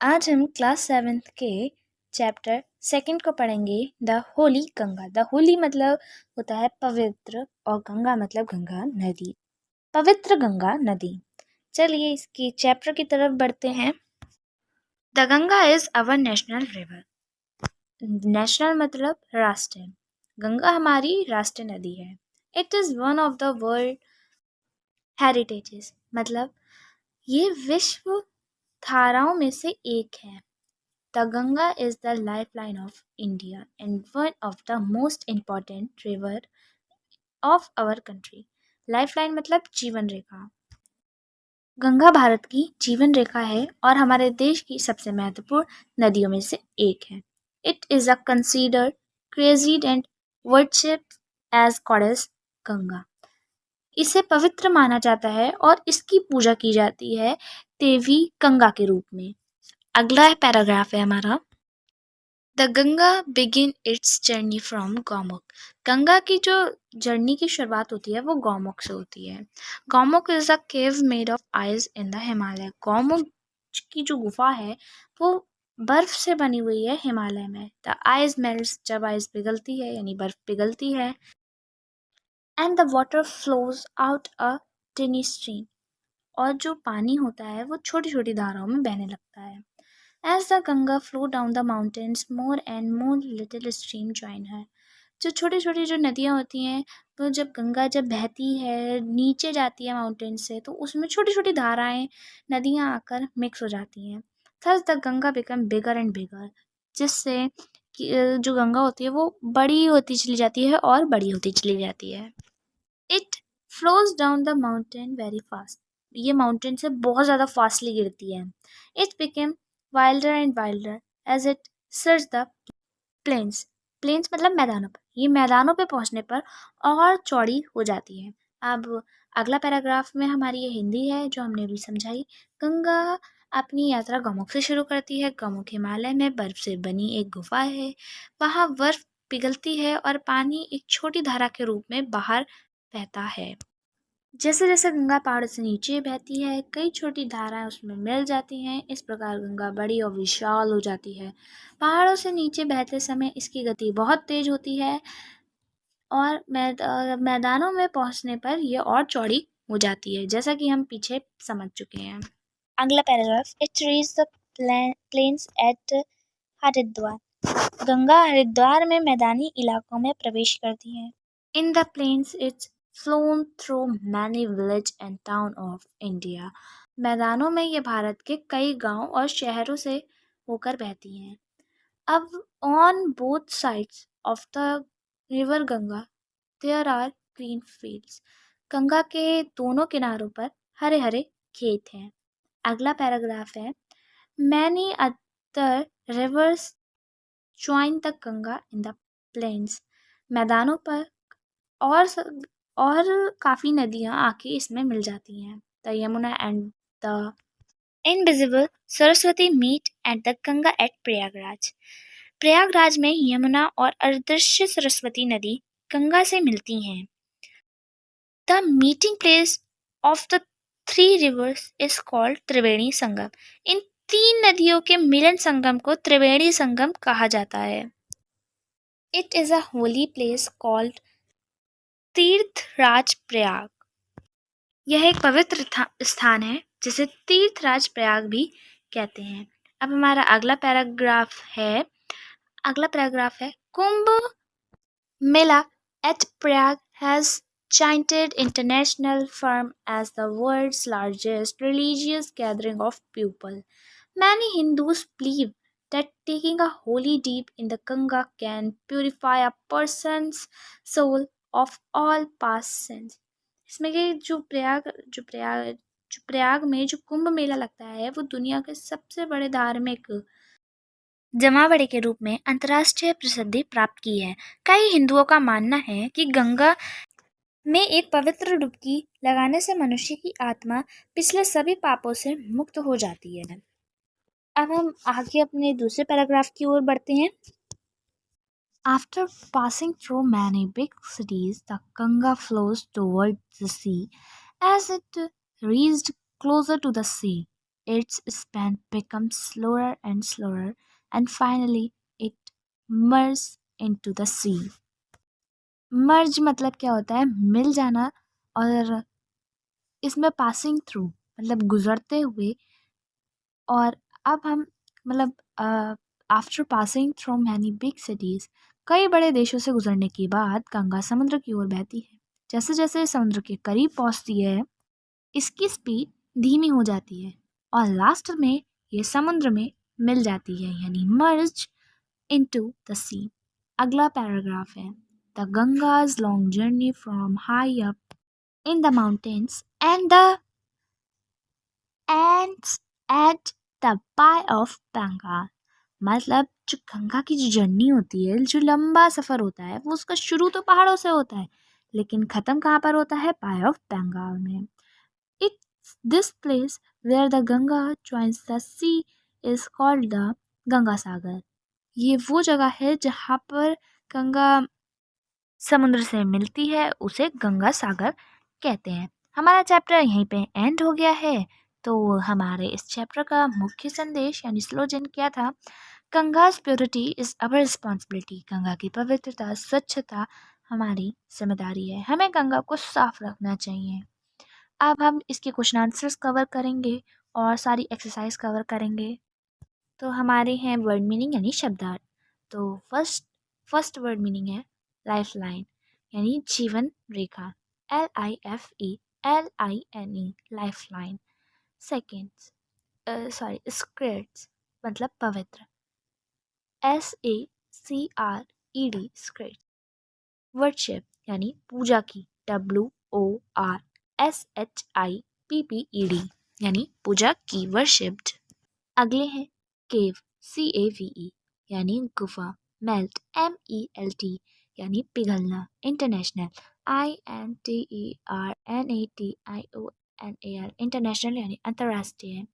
आज हम class 7th के चैप्टर 2 को पढ़ेंगे द होली गंगा। द होली मतलब होता है पवित्र और गंगा मतलब गंगा नदी, पवित्र गंगा नदी। चलिए इसकी चैप्टर की तरफ बढ़ते हैं। The Ganga is our national river. National मतलब राष्ट्रीय, गंगा हमारी राष्ट्रीय नदी है। It is one of the world heritages मतलब ये विश्व धाराओं में से एक है। The Ganga is the lifeline of India and one of the most important river of our country. Lifeline मतलब जीवन रेखा। गंगा भारत की जीवन रेखा है और हमारे देश की सबसे महत्वपूर्ण नदियों में से एक है। It is a considered crazy and worshipped as goddess Ganga. इसे पवित्र माना जाता है और इसकी पूजा की जाती है देवी गंगा के रूप में। अगला पैराग्राफ है हमारा। The Ganga begin its journey from Gaumukh. Ganga की जो जर्नी की शुरुआत होती है वो गौमुख से होती है। Gaumukh is a cave made of ice in the Himalaya. Gaumukh की जो गुफा है वो बर्फ से बनी हुई है हिमालय में। द आइस मेल्ट्स, जब आइस पिघलती है यानी बर्फ पिघलती है। And the water flows out a टिनी stream, और जो पानी होता है वो छोटी छोटी धाराओं में बहने लगता है। As the Ganga flow down the mountains, more and more little stream join her. जो छोटी छोटी जो नदियाँ होती हैं तो जब गंगा जब बहती है नीचे जाती है माउंटेन से तो उसमें छोटी छोटी धाराएं नदियाँ आकर मिक्स हो जाती हैं। Thus the Ganga become bigger and bigger, जिससे जो गंगा होती है वो बड़ी होती चली जाती है और बड़ी होती चली जाती है। It flows down the mountain very fast. ये माउंटेन से बहुत ज़्यादा फास्टली गिरती है। It became wilder and wilder as it surged the plains. Plains मतलब मैदानों पर। ये मैदानों पे पहुंचने पर और चौड़ी हो जाती है। अब अगला पैराग्राफ में हमारी ये हिंदी है जो हमने अभी समझाई। गंगा अपनी यात्रा गौमुख से शुरू करती है। गौमुख हिमालय में बर्फ से बनी एक गुफा है। वहाँ बर्फ पिघलती है और पानी एक छोटी धारा के रूप में बाहर बहता है। जैसे जैसे गंगा पहाड़ से नीचे बहती है कई छोटी धाराएं उसमें मिल जाती हैं। इस प्रकार गंगा बड़ी और विशाल हो जाती है। पहाड़ों से नीचे बहते समय इसकी गति बहुत तेज होती है और मैदानों में पहुंचने पर यह और चौड़ी हो जाती है, जैसा कि हम पीछे समझ चुके हैं। अगला paragraph. It reach the plains at Haridwar. Ganga Haridwar में मैदानी इलाकों में प्रवेश करती है। In the plains it's flown through many village and town of India. मैदानों में ये भारत के कई गांव और शहरों से होकर बहती हैं। अब on both sides of the river Ganga there are green fields. Ganga के दोनों किनारों पर हरे हरे खेत हैं। अगला पैराग्राफ है। Many other rivers join the Ganga in the plains. मैदानों पर और काफ़ी नदियाँ आके इसमें मिल जाती हैं। The Yamuna and the invisible Saraswati meet at the Ganga at Prayagraj. Prayagraj में यमुना और अदृश्य सरस्वती नदी गंगा से मिलती हैं। The meeting place of the three rivers is called Triveni Sangam. इन तीन नदियों के मिलन संगम को त्रिवेणी संगम कहा जाता है। It is a holy place called Tirthraj Prayag. यह एक पवित्र स्थान है जिसे तीर्थराज प्रयाग भी कहते हैं। अब हमारा अगला पैराग्राफ है Kumbh Mela at Prayag has chanted international firm as the world's largest religious gathering of people. Many Hindus believe that taking a holy dip in the Ganga can purify a person's soul of all past sins. इसमें कि जो प्रयाग में जो कुंभ मेला लगता है वो दुनिया के सबसे बड़े धार्मिक जमावड़े के रूप में अंतर्राष्ट्रीय प्रसिद्धि प्राप्त की है। कई हिंदुओं का मानना है कि गंगा में एक पवित्र डुबकी लगाने से मनुष्य की आत्मा पिछले सभी पापों से मुक्त हो जाती है। अब हम आगे अपने दूसरे पैराग्राफ की ओर बढ़ते हैं। After passing through many big cities, the Ganga flows towards the sea. As it reached closer to the sea, its span becomes slower and slower, and finally it merges into the sea. मर्ज मतलब क्या होता है? मिल जाना, और इसमें passing through मतलब गुजरते हुए। और अब हम मतलब after passing through many big cities, कई बड़े देशों से गुजरने के बाद गंगा समुद्र की ओर बहती है। जैसे जैसे समुद्र के करीब पहुंचती है इसकी स्पीड धीमी हो जाती है और लास्ट में ये समुद्र में मिल जाती है, यानी मर्ज इनटू द सी। अगला पैराग्राफ है, the Ganga's long journey from high up in the mountains and at the bay of Bengal. मतलब जो गंगा की जो जर्नी होती है, जो लंबा सफ़र होता है, वो उसका शुरू तो पहाड़ों से होता है लेकिन ख़त्म कहाँ पर होता है? बाय ऑफ बंगाल में। It's this place where the Ganga joins the sea is called the Ganga Sagar. ये वो जगह है जहाँ पर गंगा समुद्र से मिलती है, उसे गंगा सागर कहते हैं। हमारा चैप्टर यहीं पे एंड हो गया है। तो हमारे इस चैप्टर का मुख्य संदेश यानी स्लोगन क्या था? Ganga's purity is our responsibility. Ganga की पवित्रता, स्वच्छता हमारी जिम्मेदारी है। हमें गंगा को साफ रखना चाहिए। अब हम इसके क्वेश्चन आंसर्स कवर करेंगे और सारी एक्सरसाइज कवर करेंगे। तो हमारे हैं वर्ड मीनिंग यानी शब्दार्थ। तो फर्स्ट वर्ड मीनिंग है लाइफ लाइन यानी जीवन रेखा, LIFE लाइफ लाइन। सेकेंड स्क्रेड्स मतलब पवित्र, SACRED स्क्रेड्स। वर्शिप यानी पूजा की, WORSHIPPED यानी पूजा की, वर्शिप्ड। अगले हैं केव, CAVE यानी गुफा, मेल्ट, MELT यानी पिघलना, इंटरनेशनल, INTERNATIONAL इंटरनेशनल यानी अंतर्राष्ट्रीय,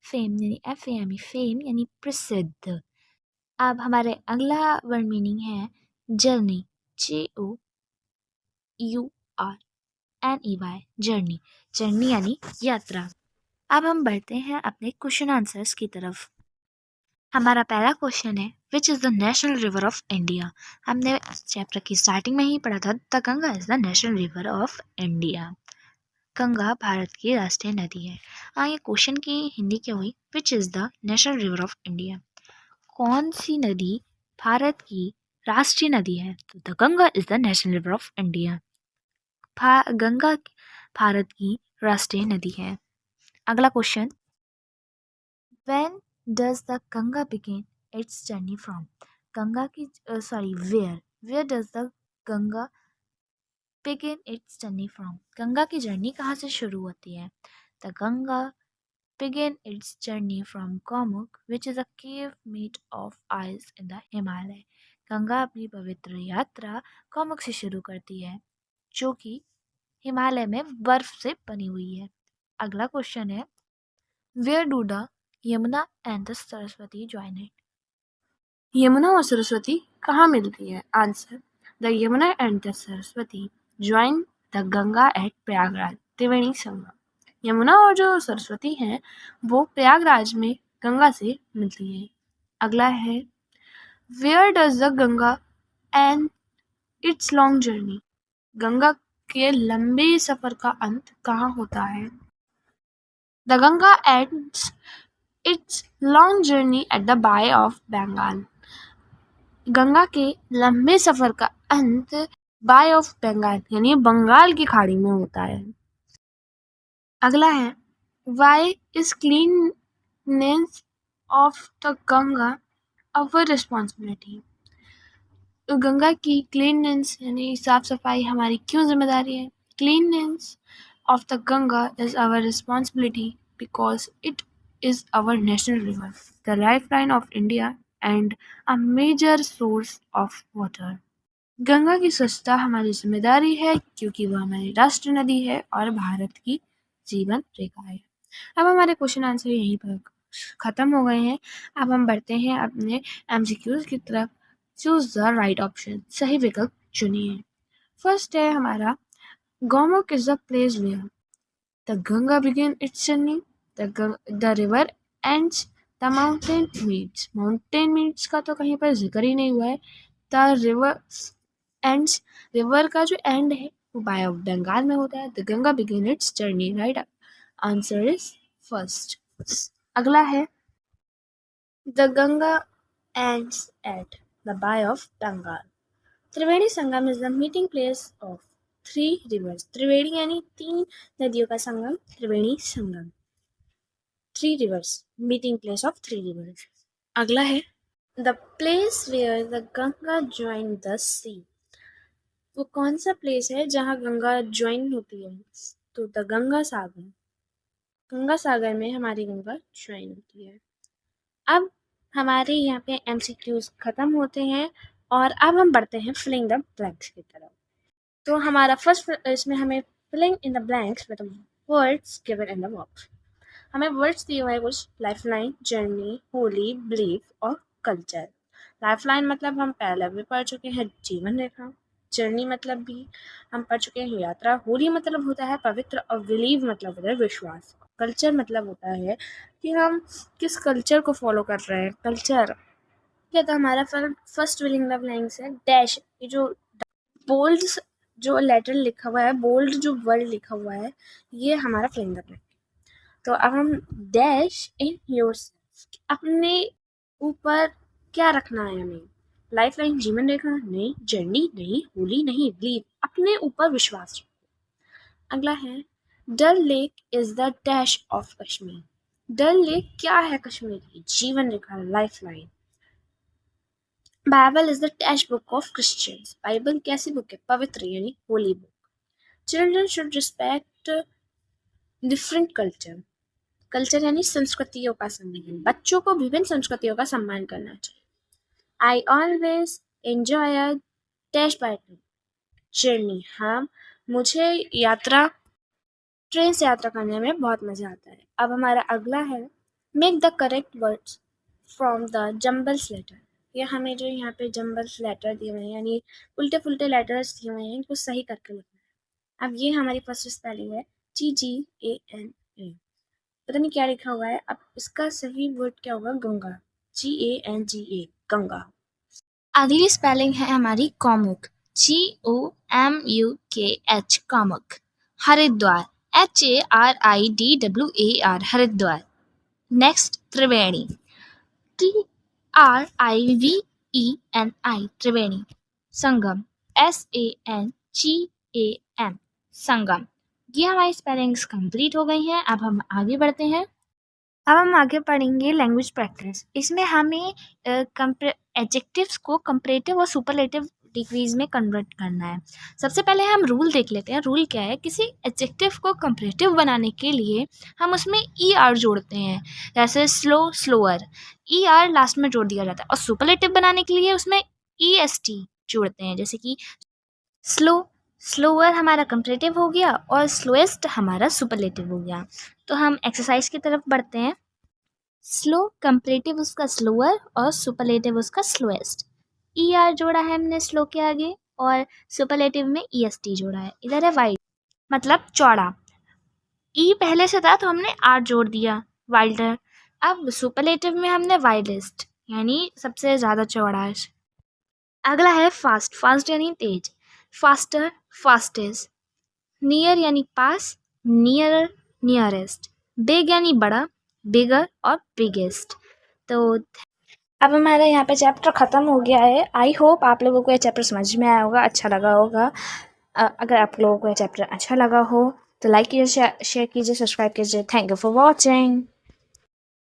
फेम यानी FAME फेम यानी प्रसिद्ध। अब हमारे अगला वर्ड मीनिंग है जर्नी, JOURNEY जर्नी, जर्नी यानी यात्रा। अब हम बढ़ते हैं अपने क्वेश्चन आंसर्स की तरफ। हमारा पहला क्वेश्चन है विच is the national river of India. हमने चैप्टर की स्टार्टिंग में ही पढ़ा था the Ganga is the national river of India. Ganga Bharat की राष्ट्रीय नदी है। ये क्वेश्चन की हिंदी क्या हुई? Which is the national river of India, कौन सी नदी भारत की राष्ट्रीय नदी है? तो the Ganga is the national river of India. Ganga Bharat की राष्ट्रीय नदी है। अगला question, when does the Ganga begin its journey from. Ganga की where does the Ganga begin its journey from. Ganga की जर्नी कहाँ से शुरू होती है? The Ganga begin its journey from Gomukh which is a cave made of ice in the Himalaya. Ganga अपनी पवित्र यात्रा गोमुख से शुरू करती है जो कि हिमालय में बर्फ से बनी हुई है। अगला क्वेश्चन है, where do the Yamuna and the Saraswati join it. Yamuna और सरस्वती कहाँ मिलती है? Answer, the Yamuna and the Saraswati join the Ganga at Prayagraj Triveni Sangam. Yamuna और जो सरस्वती हैं वो प्रयागराज में गंगा से मिलती हैं। अगला है, where does the Ganga end its long journey. Ganga के लंबे सफर का अंत कहाँ होता है? The Ganga ends its long journey at the bay of Bengal. Ganga के लंबे सफर का अंत बाय ऑफ बंगाल यानी बंगाल की खाड़ी में होता है। अगला है, why is cleanness of the Ganga our responsibility. Ganga की क्लीननेस यानी साफ सफाई हमारी क्यों जिम्मेदारी है? Cleanness of the Ganga is our responsibility because it is our national river, the lifeline of India and a major source of water. Ganga की स्वच्छता हमारी जिम्मेदारी है क्योंकि वह हमारी राष्ट्र नदी है और भारत की जीवन रेखा है। अब हमारे क्वेश्चन आंसर यहीं पर खत्म हो गए हैं। अब हम बढ़ते हैं अपने MCQs की तरफ। चूज द राइट ऑप्शन, सही विकल्प चुनिए। फर्स्ट है हमारा, Gaumukh is the place where the Ganga begin its journey. The river and the mountain meets. Mountain meets का तो कहीं पर जिक्र ही नहीं हुआ है। द रिवर एंड्स, रिवर का जो एंड है वो बाय ऑफ बंगाल में होता है। The Ganga begin its journey, right answer is first. अगला है the Ganga ends at the bay of Bengal. Triveni Sangam is the meeting place of three rivers. Triveni यानी 3 नदियों का संगम, Triveni Sangam. 3 rivers, meeting place of 3 rivers। अगला है the place where the Ganga join the sea. वो कौन सा प्लेस है जहाँ गंगा ज्वाइन होती है? तो द गंगा सागर। गंगा सागर में हमारी गंगा ज्वाइन होती है। अब हमारे यहाँ पे MCQs खत्म होते हैं और अब हम बढ़ते हैं फिलिंग द ब्लैंक्स की तरफ। तो हमारा फर्स्ट इसमें हमें filling in the blanks with words given in the box. हमें वर्ड्स दिए हुए कुछ, लाइफलाइन, जर्नी, होली, बिलीफ और कल्चर। लाइफलाइन मतलब हम पहले भी पढ़ चुके हैं, जीवन रेखा। जर्नी मतलब भी हम पढ़ चुके हैं, यात्रा। होली मतलब होता है पवित्र और बिलीव मतलब होता है विश्वास। कल्चर मतलब होता है कि हम किस कल्चर को फॉलो कर रहे हैं, कल्चर। ठीक है, तो हमारा फर्स्ट फिलिंग द ब्लैंक्स है डैश। ये जो बोल्ड जो लेटर लिखा हुआ है, बोल्ड जो वर्ड लिखा हुआ है, ये हमारा फिलिंग द ब्लैंक। तो अब हम डैश इन योरसेल्फ, अपने ऊपर क्या रखना है हमें? लाइफलाइन, जीवन रेखा नहीं, जर्नी नहीं, होली नहीं, बिलीव, अपने ऊपर विश्वास रखो। अगला है Dal Lake is the dash of Kashmir. Dal Lake क्या है कश्मीर की? जीवन रेखा, lifeline. Bible is the dash book of Christians. Bible कैसी बुक है? पवित्र यानी holy book. Children should respect different culture. Culture यानी संस्कृतियों का सम्मान। बच्चों को विभिन्न संस्कृतियों का सम्मान करना चाहिए। I always enjoy a dash by train, journey. हाँ, मुझे ट्रेन से यात्रा करने में बहुत मजा आता है। अब हमारा अगला है make the correct words from the jumbles letter. ये हमें जो यहाँ पे जम्बल्स लेटर दिए हुए हैं, यानी उल्टे पुल्टे लेटर्स दिए हुए हैं, इनको सही करके लिखना है। अब ये हमारी फर्स्ट स्पेलिंग है GGANA। पता नहीं क्या लिखा हुआ है, अब इसका सही वर्ड क्या होगा? गंगा, GANGA, गंगा। अगली स्पेलिंग है हमारी Gomukh, GOMUKH, Gomukh. Haridwar, HARIDWAR, Haridwar. Next Triveni, TRIVENI, Triveni. Sangam, SANGAM, Sangam. ये हमारी स्पेलिंग्स कंप्लीट हो गई हैं। अब हम आगे बढ़ते हैं। अब हम आगे पढ़ेंगे लैंग्वेज प्रैक्टिस। इसमें हमें एडजेक्टिव्स को कंपैरेटिव और सुपरलेटिव डिग्रीज में कन्वर्ट करना है। सबसे पहले हम रूल देख लेते हैं। रूल क्या है? किसी एडजेक्टिव को कंपैरेटिव बनाने के लिए हम उसमें ER जोड़ते हैं। जैसे स्लो, स्लोअर, ER लास्ट में जोड़ दिया जाता है। और सुपरलेटिव बनाने के लिए उसमें EST जोड़ते हैं। जैसे कि स्लो, स्लोअर हमारा कंपैरेटिव हो गया और स्लोएस्ट हमारा सुपरलेटिव हो गया। तो हम एक्सरसाइज की तरफ बढ़ते हैं। स्लो कंपैरेटिव उसका स्लोअर और सुपरलेटिव उसका स्लोएस्ट। ER जोड़ा है हमने स्लो के आगे और सुपरलेटिव में EST जोड़ा है। इधर है वाइड मतलब चौड़ा। E पहले से था तो हमने R जोड़ दिया, वाइल्डर। अब सुपरलेटिव में हमने वाइडेस्ट यानी सबसे ज़्यादा चौड़ा है। अगला है फास्ट, फास्ट यानी तेज। Faster, fastest. नियर यानी पास, नियरर, नियरेस्ट। बिग यानी बड़ा, बिगर और बिगेस्ट। तो अब हमारा यहाँ पे चैप्टर ख़त्म हो गया है। आई होप आप लोगों को ये चैप्टर समझ में आया होगा, अच्छा लगा होगा। अगर आप लोगों को ये चैप्टर अच्छा लगा हो तो लाइक कीजिए, शेयर कीजिए, सब्सक्राइब कीजिए। Thank you for watching.